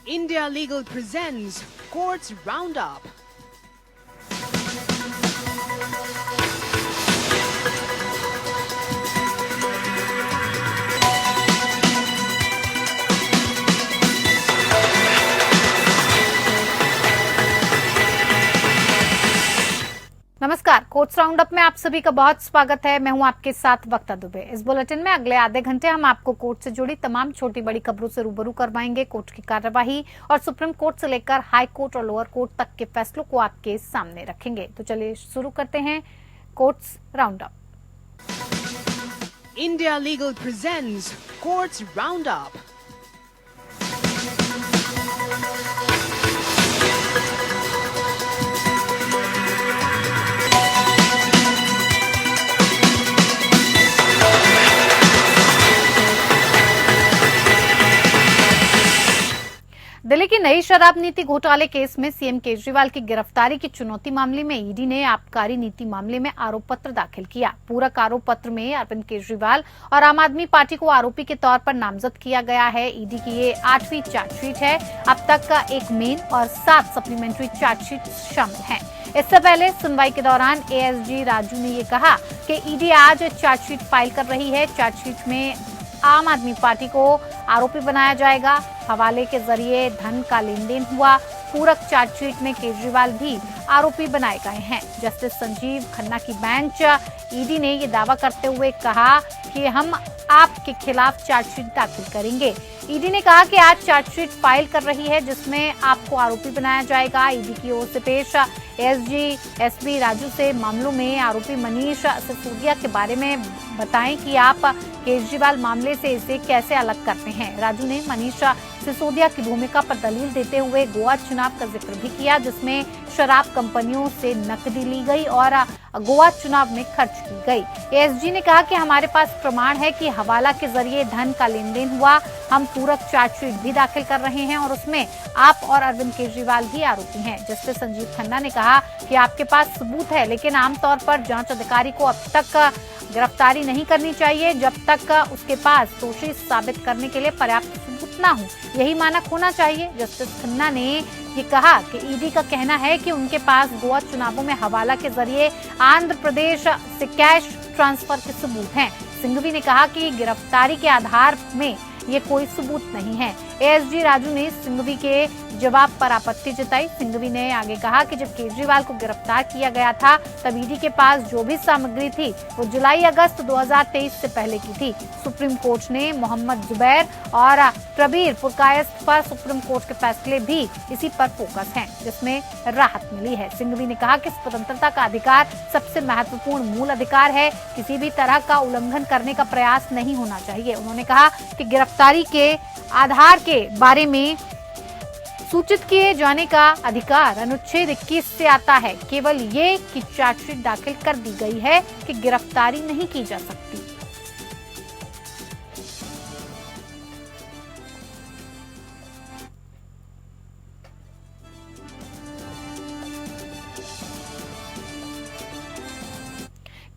India Legal presents Courts Roundup. नमस्कार, courts roundup में आप सभी का बहुत स्वागत है। मैं हूं आपके साथ वक्ता दुबे। इस बुलेटिन में अगले आधे घंटे हम आपको कोर्ट से जुड़ी तमाम छोटी बड़ी खबरों से रूबरू करवाएंगे। कोर्ट की कार्यवाही और सुप्रीम कोर्ट से लेकर हाई कोर्ट और लोअर कोर्ट तक के फैसलों को आपके सामने रखेंगे। तो चलिए शुरू करते हैं courts roundup. India Legal presents Courts Roundup. Delhi की नई शराब नीति घोटाले केस में सीएम केजरीवाल की गिरफ्तारी की चुनौती मामले में ईडी ने आबकारी नीति मामले में आरोप पत्र दाखिल किया। पूरक आरोप पत्र में अरविंद केजरीवाल और आम आदमी पार्टी को आरोपी के तौर पर नामजद किया गया है। ईडी की ये 8वीं चार्जशीट है। अब तक का एक मेन और 7 सप्लीमेंट्री चार्जशीट शामिल हैं। इससे पहले सुनवाई के दौरान एएसजी राजू ने ये कहा कि ईडी आज चार्जशीट फाइल कर रही है। चार्जशीट में आम आदमी पार्टी को आरोपी बनाया जाएगा। हवाले के जरिए धन का लेन देन हुआ। पूरक चार्जशीट में केजरीवाल भी आरोपी बनाए गए हैं। जस्टिस संजीव खन्ना की बेंच ईडी ने ये दावा करते हुए कहा कि हम आपके खिलाफ चार्जशीट दाखिल करेंगे। ईडी ने कहा कि आज चार्जशीट फाइल कर रही है जिसमें आपको आरोपी बनाया जाएगा। ईडी की ओर से पेश एसजी एसपी राजू से मामलों में आरोपी मनीष सिसोदिया के बारे में बताएं कि आप केजरीवाल मामले से इसे कैसे अलग करते हैं। राजू ने मनीष सिसोदिया की भूमिका पर दलील देते हुए गोवा चुनाव का जिक्र भी किया जिसमें शराब कंपनियों से नकदी ली गई और गोवा चुनाव में खर्च की गई। एसजी ने कहा कि हमारे पास प्रमाण है कि हवाला के जरिए धन का लेन देन हुआ। हम पूरक चार्जशीट भी दाखिल कर रहे हैं और उसमें आप और अरविंद केजरीवाल भी आरोपी हैं। जस्टिस संजीव खन्ना ने कहा कि आपके पास सबूत है लेकिन आमतौर पर जांच अधिकारी को अब तक गिरफ्तारी नहीं करनी चाहिए जब तक उसके पास दोषी साबित करने के लिए पर्याप्त सबूत ना हो। यही मानक होना चाहिए। जस्टिस खन्ना ने ये कहा कि ईडी का कहना है कि उनके पास गोवा चुनावों में हवाला के जरिए आंध्र प्रदेश से कैश ट्रांसफर के सबूत हैं। सिंघवी ने कहा कि गिरफ्तारी के आधार में ये कोई सबूत नहीं है। एएसजी राजू ने सिंघवी के जवाब पर आपत्ति जताई। सिंघवी ने आगे कहा कि जब केजरीवाल को गिरफ्तार किया गया था तब ईडी के पास जो भी सामग्री थी वो जुलाई अगस्त 2023 से पहले की थी। सुप्रीम कोर्ट ने मोहम्मद जुबैर और प्रबीर पुरकायस्थ पर सुप्रीम कोर्ट के फैसले भी इसी पर फोकस हैं जिसमें राहत मिली है। सिंघवी ने कहा कि स्वतंत्रता का अधिकार सबसे महत्वपूर्ण मूल अधिकार है। किसी भी तरह का उल्लंघन करने का प्रयास नहीं होना चाहिए। उन्होंने कहा कि गिरफ्तारी के आधार के बारे में सूचित किए जाने का अधिकार अनुच्छेद 21 से आता है। केवल ये कि चार्जशीट दाखिल कर दी गई है कि गिरफ्तारी नहीं की जा सकती।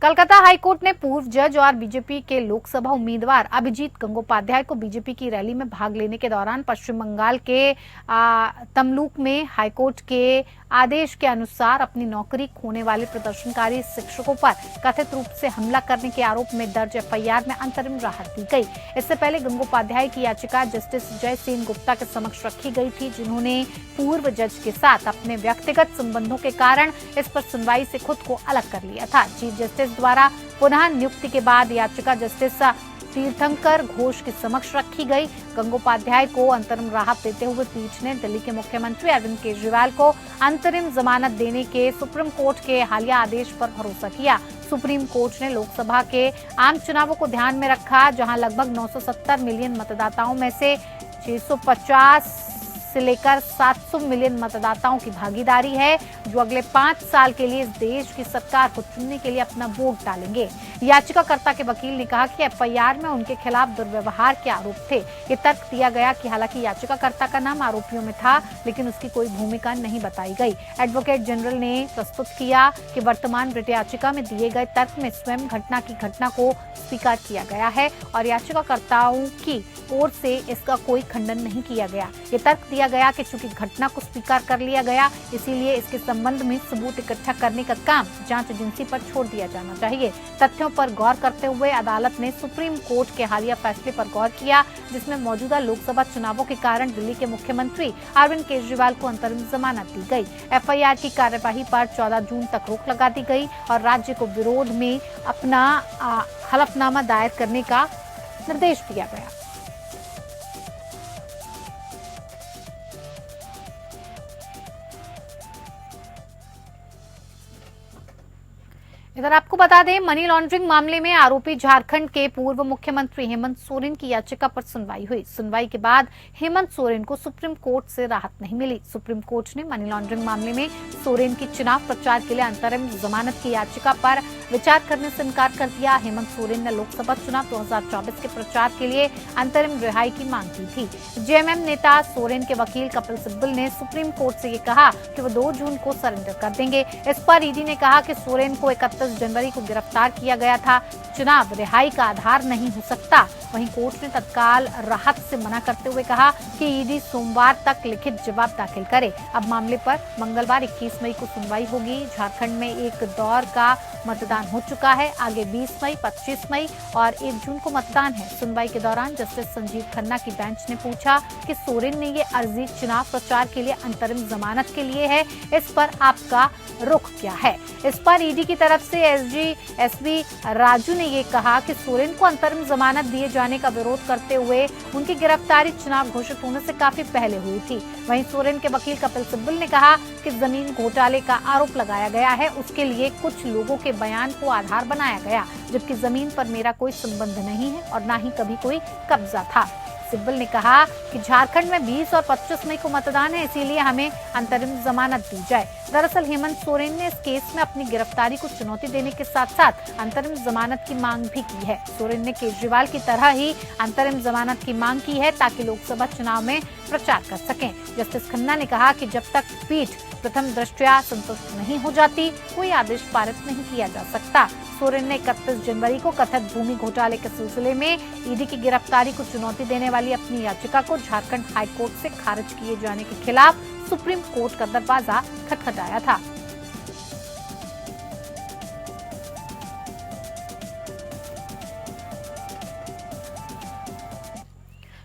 कलकत्ता हाईकोर्ट ने पूर्व जज और बीजेपी के लोकसभा उम्मीदवार अभिजीत गंगोपाध्याय को बीजेपी की रैली में भाग लेने के दौरान पश्चिम बंगाल के तमलुक में हाईकोर्ट के आदेश के अनुसार अपनी नौकरी खोने वाले प्रदर्शनकारी शिक्षकों पर कथित रूप से हमला करने के आरोप में दर्ज एफआईआर में अंतरिम राहत दी गई। इससे पहले गंगोपाध्याय की याचिका जस्टिस जय सेन गुप्ता के समक्ष रखी गई थी जिन्होंने पूर्व जज के साथ अपने व्यक्तिगत संबंधों के कारण इस पर सुनवाई से खुद को अलग कर लिया था। चीफ जस्टिस द्वारा पुनः नियुक्ति के बाद याचिका जस्टिस तीर्थंकर घोष के समक्ष रखी गई। गंगोपाध्याय को अंतरिम राहत देते हुए पीठ ने दिल्ली के मुख्यमंत्री अरविंद केजरीवाल को अंतरिम जमानत देने के सुप्रीम कोर्ट के हालिया आदेश पर भरोसा किया। सुप्रीम कोर्ट ने लोकसभा के आम चुनावों को ध्यान में रखा जहां लगभग 970 मिलियन मतदाताओं में से 650 से लेकर 700 मिलियन मतदाताओं की भागीदारी है जो अगले 5 साल के लिए इस देश की सरकार को चुनने के लिए अपना वोट डालेंगे। याचिकाकर्ता के वकील ने कहा कि एफआईआर में उनके खिलाफ दुर्व्यवहार के आरोप थे। ये तर्क दिया गया कि हालांकि याचिकाकर्ता का नाम आरोपियों में था लेकिन उसकी कोई भूमिका नहीं बताई गई। एडवोकेट जनरल ने प्रस्तुत किया कि वर्तमान रिट याचिका में दिए गए तर्क में स्वयं घटना को स्वीकार किया गया है और याचिकाकर्ताओं की ओर से इसका कोई खंडन नहीं किया गया। ये तर्क दिया दिया गया कि चूंकि घटना को स्वीकार कर लिया गया, इसीलिए इसके संबंध में सबूत इकट्ठा करने का काम जांच एजेंसी पर छोड़ दिया जाना चाहिए। तथ्यों पर गौर करते हुए अदालत ने सुप्रीम कोर्ट के हालिया फैसले पर गौर किया, जिसमें मौजूदा लोकसभा चुनावों के कारण दिल्ली के मुख्यमंत्री अरविंद केजरीवाल को अंतरिम जमानत दी गई। एफआईआर की कार्यवाही पर 14 जून तक रोक लगा दी गई और राज्य को विरोध में अपना हलफनामा दायर करने का निर्देश दिया गया। इधर आपको बता दें, मनी लॉन्ड्रिंग मामले में आरोपी झारखंड के पूर्व मुख्यमंत्री हेमंत सोरेन की याचिका पर सुनवाई हुई। सुनवाई के बाद हेमंत सोरेन को सुप्रीम कोर्ट से राहत नहीं मिली। सुप्रीम कोर्ट ने मनी लॉन्ड्रिंग मामले में सोरेन की चुनाव प्रचार के लिए अंतरिम जमानत की याचिका पर विचार करने से इनकार कर दिया। हेमंत सोरेन ने लोकसभा चुनाव 2024 के प्रचार के लिए अंतरिम रिहाई की मांग की थी। जेएमएम नेता सोरेन के वकील कपिल सिब्बल ने सुप्रीम कोर्ट से ये कहा कि वो 2 जून को सरेंडर कर देंगे। इस पर ईडी ने कहा कि सोरेन को 31 जनवरी को गिरफ्तार किया गया था, चुनाव रिहाई का आधार नहीं हो सकता। वहीं कोर्ट ने तत्काल राहत से मना करते हुए कहा कि ईडी सोमवार तक लिखित जवाब दाखिल करे। अब मामले पर मंगलवार 21 मई को सुनवाई होगी। झारखंड में एक दौर का मतदान हो चुका है। आगे 20 मई, 25 मई और 1 जून को मतदान है। सुनवाई के दौरान जस्टिस संजीव खन्ना की बेंच ने पूछा कि सोरेन ने ये अर्जी चुनाव प्रचार के लिए अंतरिम जमानत के लिए है, इस पर आपका रुख क्या है। इस पर ईडी की तरफ से एसबी राजू ने ये कहा कि सोरेन को अंतरिम जमानत दिए जाने का विरोध करते हुए उनकी गिरफ्तारी चुनाव घोषित होने से काफी पहले हुई थी। वहीं सोरेन के वकील कपिल सिब्बल ने कहा कि जमीन घोटाले का आरोप लगाया गया है, उसके लिए कुछ लोगों के बयान को आधार बनाया गया, जबकि जमीन पर मेरा कोई संबंध नहीं है और न ही कभी कोई कब्जा था। सिब्बल ने कहा कि झारखंड में 20 और 25 मई को मतदान है, इसीलिए हमें अंतरिम जमानत दी जाए। दरअसल हेमंत सोरेन ने इस केस में अपनी गिरफ्तारी को चुनौती देने के साथ साथ अंतरिम जमानत की मांग भी की है। सोरेन ने केजरीवाल की तरह ही अंतरिम जमानत की मांग की है ताकि लोकसभा चुनाव में प्रचार कर सकें। जस्टिस खन्ना ने कहा कि जब तक पीठ प्रथम दृष्टया संतुष्ट नहीं हो जाती, कोई आदेश पारित नहीं किया जा सकता। सोरेन ने 31 जनवरी को कथित भूमि घोटाले के सिलसिले में ईडी की गिरफ्तारी को चुनौती देने वाली अपनी याचिका को झारखंड हाईकोर्ट से खारिज किए जाने के खिलाफ सुप्रीम कोर्ट का दरवाजा खटखटाया था।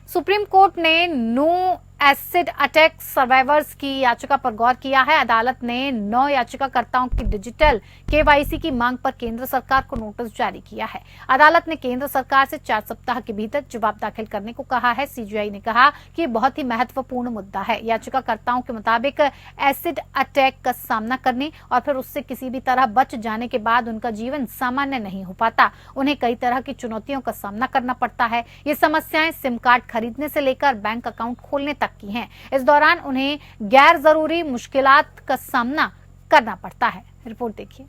सुप्रीम कोर्ट ने नो एसिड अटैक सर्वाइवर्स की याचिका पर गौर किया है। अदालत ने 9 याचिकाकर्ताओं की डिजिटल केवाईसी की मांग पर केंद्र सरकार को नोटिस जारी किया है। अदालत ने केंद्र सरकार से 4 सप्ताह के भीतर जवाब दाखिल करने को कहा है। सीजीआई ने कहा कि ये बहुत ही महत्वपूर्ण मुद्दा है। याचिकाकर्ताओं के मुताबिक एसिड अटैक का सामना करने और फिर उससे किसी भी तरह बच जाने के बाद उनका जीवन सामान्य नहीं हो पाता। उन्हें कई तरह की चुनौतियों का सामना करना पड़ता है। ये समस्याएं सिम कार्ड खरीदने से लेकर बैंक अकाउंट खोलने तक की हैं। इस दौरान उन्हें गैर जरूरी मुश्किलात का सामना करना पड़ता है। रिपोर्ट देखिए।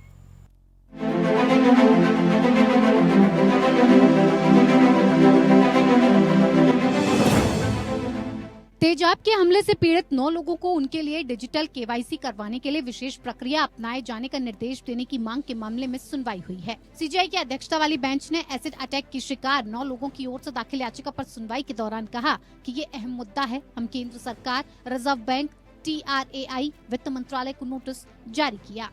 तेजाब के हमले से पीड़ित 9 लोगों को उनके लिए डिजिटल केवाईसी करवाने के लिए विशेष प्रक्रिया अपनाए जाने का निर्देश देने की मांग के मामले में सुनवाई हुई है। सीजीआई की अध्यक्षता वाली बेंच ने एसिड अटैक की शिकार 9 लोगों की ओर से दाखिल याचिका पर सुनवाई के दौरान कहा कि ये अहम मुद्दा है। हम केंद्र सरकार, रिजर्व बैंक, TRAI, वित्त मंत्रालय को नोटिस जारी किया।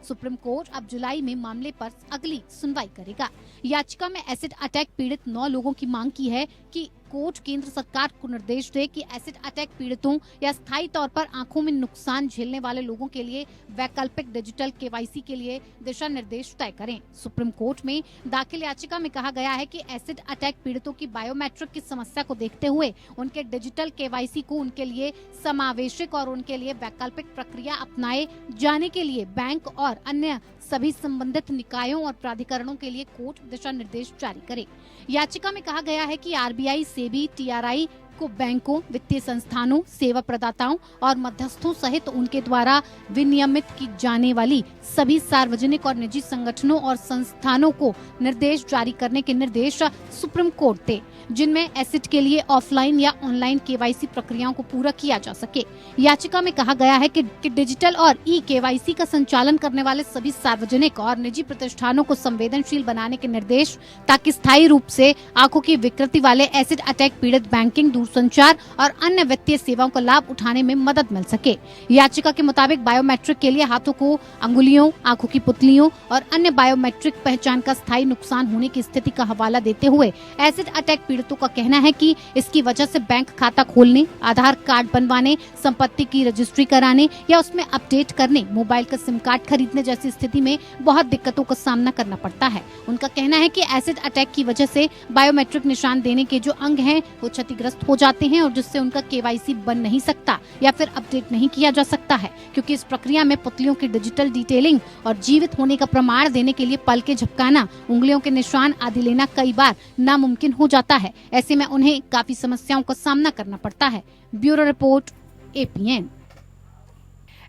सुप्रीम कोर्ट अब जुलाई में मामले पर अगली सुनवाई करेगा। याचिका में एसिड अटैक पीड़ित 9 लोगों की मांग की है कि कोर्ट केंद्र सरकार को निर्देश दे कि एसिड अटैक पीड़ितों या स्थायी तौर पर आंखों में नुकसान झेलने वाले लोगों के लिए वैकल्पिक डिजिटल केवाईसी के लिए दिशा निर्देश तय करें। सुप्रीम कोर्ट में दाखिल याचिका में कहा गया है कि एसिड अटैक पीड़ितों की बायोमेट्रिक की समस्या को देखते हुए उनके डिजिटल केवाईसी को उनके लिए समावेशक और उनके लिए वैकल्पिक प्रक्रिया अपनाए जाने के लिए बैंक और अन्य सभी संबंधित निकायों और प्राधिकरणों के लिए कोर्ट दिशा निर्देश जारी करे। याचिका में कहा गया है कि आरबीआई, सेबी, TRAI को बैंकों, वित्तीय संस्थानों, सेवा प्रदाताओं और मध्यस्थों सहित उनके द्वारा विनियमित की जाने वाली सभी सार्वजनिक और निजी संगठनों और संस्थानों को निर्देश जारी करने के निर्देश सुप्रीम कोर्ट थे, जिनमें एसिड के लिए ऑफलाइन या ऑनलाइन केवाईसी प्रक्रियाओं को पूरा किया जा सके। याचिका में कहा गया है कि डिजिटल और केवाईसी का संचालन करने वाले सभी सार्वजनिक और निजी प्रतिष्ठानों को संवेदनशील बनाने के निर्देश, ताकि स्थायी रूप से आंखों की विकृति वाले एसिड अटैक पीड़ित बैंकिंग, दूरसंचार और अन्य वित्तीय सेवाओं का लाभ उठाने में मदद मिल सके। याचिका के मुताबिक बायोमेट्रिक के लिए हाथों को अंगुलियों, आंखों की पुतलियों और अन्य बायोमेट्रिक पहचान का स्थायी नुकसान होने की स्थिति का हवाला देते हुए एसिड अटैक पीड़ितों का कहना है कि इसकी वजह से बैंक खाता खोलने, आधार कार्ड बनवाने, संपत्ति की रजिस्ट्री कराने या उसमें अपडेट करने, मोबाइल का सिम कार्ड खरीदने जैसी स्थिति में बहुत दिक्कतों का सामना करना पड़ता है। उनका कहना है कि एसिड अटैक की वजह से बायोमेट्रिक निशान देने के जो अंग हैं वो क्षतिग्रस्त हो जाते हैं और जिससे उनका केवाईसी बन नहीं सकता या फिर अपडेट नहीं किया जा सकता है, क्योंकि इस प्रक्रिया में पुतलियों की डिजिटल डिटेलिंग और जीवित होने का प्रमाण देने के लिए पल के झपकाना, उंगलियों के निशान आदि लेना कई बार नामुमकिन हो जाता है। ऐसे में उन्हें काफी समस्याओं का सामना करना पड़ता है। Bureau report, APN।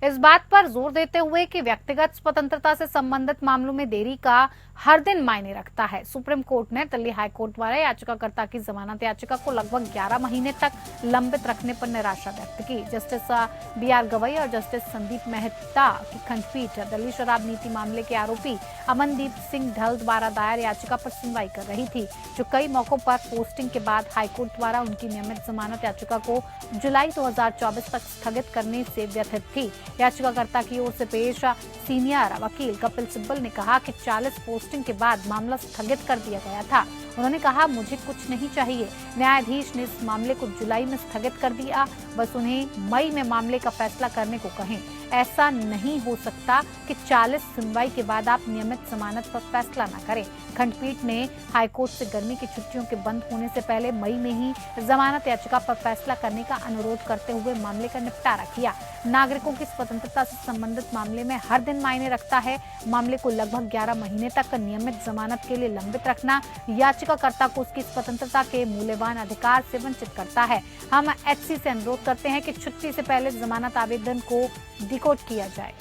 इस बात पर जोर देते हुए कि व्यक्तिगत स्वतंत्रता से संबंधित मामलों में देरी का हर दिन मायने रखता है, सुप्रीम कोर्ट ने दिल्ली हाई कोर्ट द्वारा याचिकाकर्ता की जमानत याचिका को लगभग 11 महीने तक लंबित रखने पर निराशा व्यक्त की। जस्टिस BR गवई और जस्टिस संदीप मेहता की खंडपीठ दिल्ली शराब नीति मामले के आरोपी अमनदीप सिंह ढल द्वारा दायर याचिका पर सुनवाई कर रही थी, जो कई मौकों पर पोस्टिंग के बाद हाईकोर्ट द्वारा उनकी नियमित जमानत याचिका को जुलाई 2024 तक स्थगित करने से व्यथित थी। याचिकाकर्ता की ओर से पेश सीनियर वकील कपिल सिब्बल ने कहा कि 40 पोस्टिंग के बाद मामला स्थगित कर दिया गया था। उन्होंने कहा, मुझे कुछ नहीं चाहिए। न्यायाधीश ने इस मामले को जुलाई में स्थगित कर दिया, बस उन्हें मई में मामले का फैसला करने को कहें। ऐसा नहीं हो सकता कि 40 सुनवाई के बाद आप नियमित जमानत पर फैसला न करें। खंडपीठ ने हाईकोर्ट से गर्मी की छुट्टियों के बंद होने से पहले मई में ही जमानत याचिका पर फैसला करने का अनुरोध करते हुए मामले का निपटारा किया। नागरिकों की स्वतंत्रता से संबंधित मामले में हर दिन मायने रखता है। मामले को लगभग 11 महीने तक नियमित जमानत के लिए लंबित रखना याचिकाकर्ता को उसकी स्वतंत्रता के मूल्यवान अधिकार से वंचित करता है। हम HC से अनुरोध करते हैं कि छुट्टी से पहले जमानत आवेदन को डिकोड किया जाए।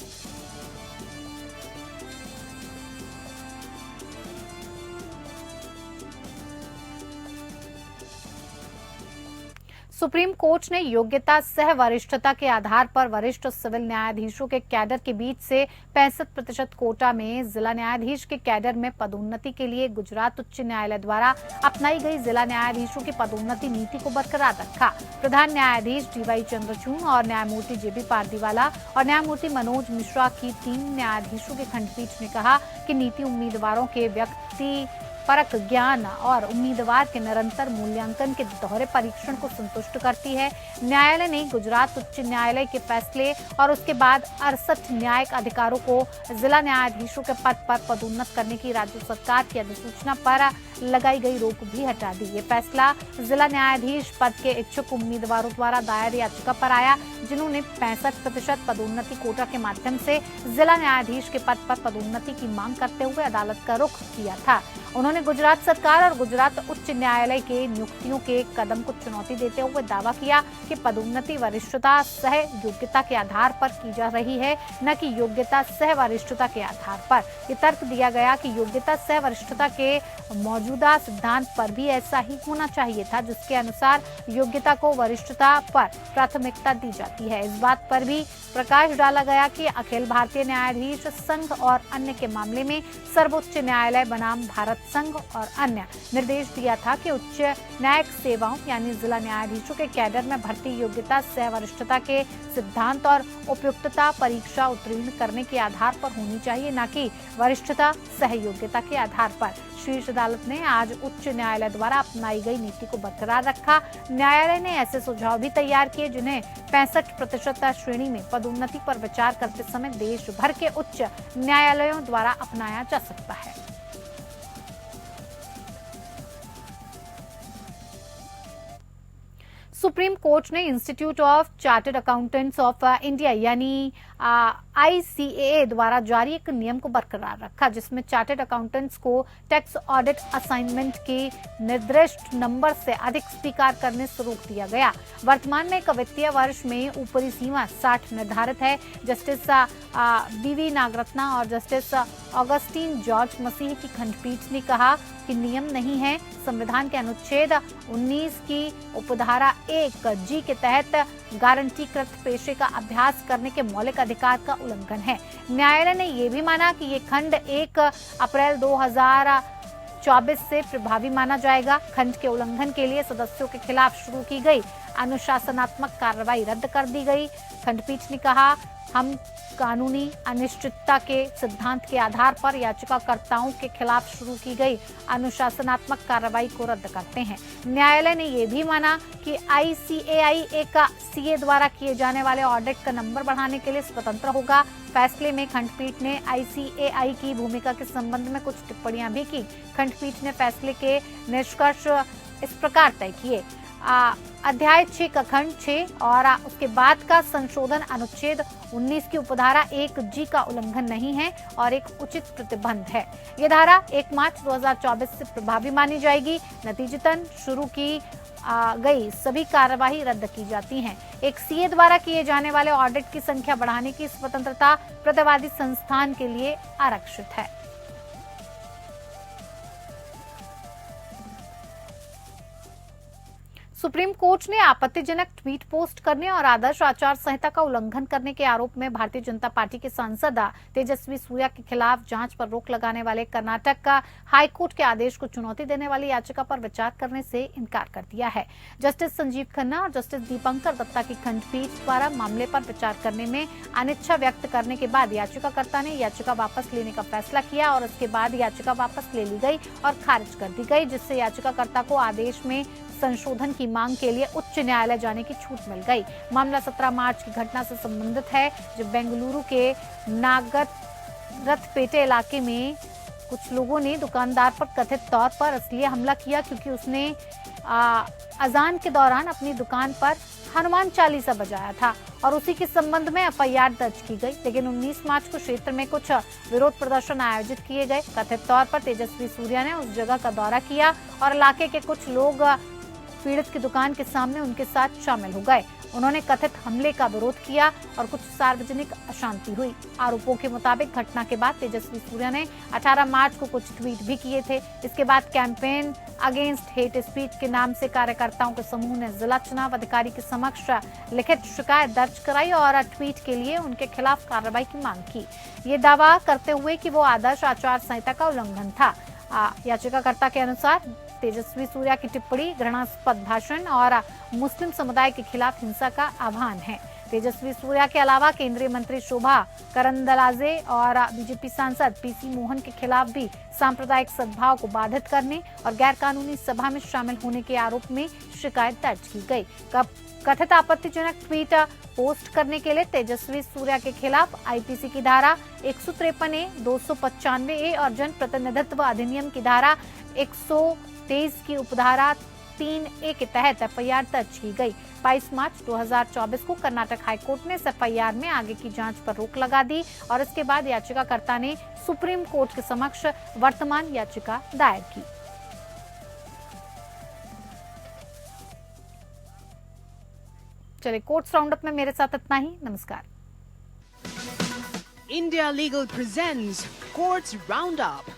सुप्रीम कोर्ट ने योग्यता सह वरिष्ठता के आधार पर वरिष्ठ सिविल न्यायाधीशों के कैडर के बीच से 65% कोटा में जिला न्यायाधीश के कैडर में पदोन्नति के लिए गुजरात उच्च न्यायालय द्वारा अपनाई गई जिला न्यायाधीशों की पदोन्नति नीति को बरकरार रखा। प्रधान न्यायाधीश DY चंद्रचूड़ और न्यायमूर्ति JB पारदीवाला और न्यायमूर्ति मनोज मिश्रा की 3 न्यायाधीशों की खंडपीठ ने कहा कि नीति उम्मीदवारों के व्यक्ति परक ज्ञान और उम्मीदवार के निरंतर मूल्यांकन के दोहरे परीक्षण को संतुष्ट करती है। न्यायालय ने गुजरात उच्च न्यायालय के फैसले और उसके बाद 68 न्यायिक अधिकारों को जिला न्यायाधीशों के पद पर पदोन्नत करने की राज्य सरकार की अधिसूचना पर लगाई गई रोक भी हटा दी। ये फैसला जिला न्यायाधीश पद के इच्छुक उम्मीदवारों द्वारा दायर याचिका पर आया, जिन्होंने 65% पदोन्नति कोटा के माध्यम से जिला न्यायाधीश के पद पर पदोन्नति की मांग करते हुए अदालत का रुख किया था। उन्होंने गुजरात सरकार और गुजरात उच्च न्यायालय के नियुक्तियों के कदम को चुनौती देते हुए दावा किया कि पदोन्नति वरिष्ठता सह योग्यता के आधार पर की जा रही है, न कि योग्यता सह वरिष्ठता के आधार पर। ये तर्क दिया गया कि योग्यता सह वरिष्ठता के मौजूदा सिद्धांत पर भी ऐसा ही होना चाहिए था, जिसके अनुसार योग्यता को वरिष्ठता पर प्राथमिकता दी जाती है। इस बात पर भी प्रकाश डाला गया कि अखिल भारतीय न्यायाधीश संघ और अन्य के मामले में सर्वोच्च न्यायालय बनाम भारत संघ और अन्य निर्देश दिया था कि उच्च न्यायिक सेवाओं यानी जिला न्यायाधीशों के कैडर में भर्ती योग्यता सह वरिष्ठता के सिद्धांत और उपयुक्तता परीक्षा उत्तीर्ण करने के आधार पर होनी चाहिए, न कि वरिष्ठता सह योग्यता के आधार पर। शीर्ष अदालत ने आज उच्च न्यायालय द्वारा अपनाई गई नीति को बरकरार रखा। न्यायालय ने ऐसे सुझाव भी तैयार किए जिन्हें 65% श्रेणी में पदोन्नति पर विचार करते समय देश भर के उच्च न्यायालयों द्वारा अपनाया जा सकता है। सुप्रीम कोर्ट ने institute of chartered accountants of India यानी ICAA द्वारा जारी एक नियम को बरकरार रखा, जिसमें चार्टर्ड अकाउंटेंट्स को टैक्स ऑडिट असाइनमेंट के निर्दिष्ट नंबर से अधिक स्वीकार करने से रोक दिया गया। वर्तमान में एक वित्तीय वर्ष में ऊपरी सीमा 60 निर्धारित है। जस्टिस BV नागरत्ना और जस्टिस ऑगस्टीन जॉर्ज मसीह की खंडपीठ ने कहा कि नियम नहीं है। संविधान के अनुच्छेद 19 की उपधारा 1G के तहत गारंटीकृत पेशे का अभ्यास करने के मौलिक अधिकार का उल्लंघन है। न्यायालय ने यह भी माना कि ये खंड 1 अप्रैल 2024 से प्रभावी माना जाएगा। खंड के उल्लंघन के लिए सदस्यों के खिलाफ शुरू की गई अनुशासनात्मक कार्रवाई रद्द कर दी गई। खंडपीठ ने कहा, हम कानूनी अनिश्चितता के सिद्धांत के आधार पर याचिकाकर्ताओं के खिलाफ शुरू की गई अनुशासनात्मक कार्रवाई को रद्द करते हैं। न्यायालय ने यह भी माना कि ICAI का CA द्वारा किए जाने वाले ऑडिट का नंबर बढ़ाने के लिए स्वतंत्र होगा। फैसले में खंडपीठ ने ICAI की भूमिका के संबंध में कुछ टिप्पणियां भी की। खंडपीठ ने फैसले के निष्कर्ष इस प्रकार तय किए। अध्याय 6 का खंड 6 और उसके बाद का संशोधन अनुच्छेद 19 की उपधारा 1G का उल्लंघन नहीं है और एक उचित प्रतिबंध है। ये धारा 1 मार्च 2024 से प्रभावी मानी जाएगी। नतीजतन शुरू की गई सभी कार्यवाही रद्द की जाती हैं। एक CA द्वारा किए जाने वाले ऑडिट की संख्या बढ़ाने की स्वतंत्रता प्रतिवादी संस्थान के लिए आरक्षित है। सुप्रीम कोर्ट ने आपत्तिजनक ट्वीट पोस्ट करने और आदर्श आचार संहिता का उल्लंघन करने के आरोप में भारतीय जनता पार्टी के सांसद तेजस्वी सूर्या के खिलाफ जांच पर रोक लगाने वाले कर्नाटक का हाईकोर्ट के आदेश को चुनौती देने वाली याचिका पर विचार करने से इनकार कर दिया है। जस्टिस संजीव खन्ना और जस्टिस दीपंकर दत्ता की खंडपीठ द्वारा मामले पर विचार करने में अनिच्छा व्यक्त करने के बाद याचिकाकर्ता ने याचिका वापस लेने का फैसला किया और उसके बाद याचिका वापस ले ली गई और खारिज कर दी गई, जिससे याचिकाकर्ता को आदेश में संशोधन की मांग के लिए उच्च न्यायालय जाने की छूट मिल गई। मामला 17 मार्च की घटना से संबंधित है, जब बेंगलुरु के नागरथपेटे इलाके में कुछ लोगों ने दुकानदार पर कथित तौर पर इसलिए हमला किया क्योंकि उसने अजान के दौरान अपनी दुकान पर हनुमान चालीसा बजाया था और उसी के संबंध में FIR दर्ज की गई। लेकिन 19 मार्च को क्षेत्र में कुछ विरोध प्रदर्शन आयोजित किए गए। कथित तौर पर तेजस्वी सूर्या ने उस जगह का दौरा किया और इलाके के कुछ लोग पीड़ित की दुकान के सामने उनके साथ शामिल हो गए। उन्होंने कथित हमले का विरोध किया और कुछ सार्वजनिक अशांति हुई। आरोपों के मुताबिक घटना के बाद तेजस्वी सूर्या ने 18 मार्च को कुछ ट्वीट भी किए थे। इसके बाद कैंपेन अगेंस्ट हेट स्पीच के नाम से कार्यकर्ताओं के समूह ने जिला चुनाव अधिकारी के समक्ष लिखित शिकायत दर्ज कराई और ट्वीट के लिए उनके खिलाफ कार्रवाई की मांग की, ये दावा करते हुए कि वो आदर्श आचार संहिता का उल्लंघन था। याचिकाकर्ता के अनुसार तेजस्वी सूर्या की टिप्पणी घृणास्पद भाषण और मुस्लिम समुदाय के खिलाफ हिंसा का आह्वान है। तेजस्वी सूर्या के अलावा केंद्रीय मंत्री शोभा करंदलाजे और बीजेपी सांसद PC मोहन के खिलाफ भी सांप्रदायिक सद्भाव को बाधित करने और गैरकानूनी सभा में शामिल होने के आरोप में शिकायत दर्ज की गई। कथित आपत्तिजनक ट्वीट पोस्ट करने के लिए तेजस्वी सूर्या के खिलाफ IPC की धारा 153A, 295A और जन प्रतिनिधित्व अधिनियम की धारा 123 की उपधारा 3A के तहत FIR दर्ज की गई। 22 मार्च 2024 को कर्नाटक हाईकोर्ट ने इस FIR में आगे की जांच पर रोक लगा दी और इसके बाद याचिकाकर्ता ने सुप्रीम कोर्ट के समक्ष वर्तमान याचिका दायर की। चलिए, कोर्ट्स राउंडअप में मेरे साथ इतना ही। नमस्कार। India Legal presents Courts Roundup.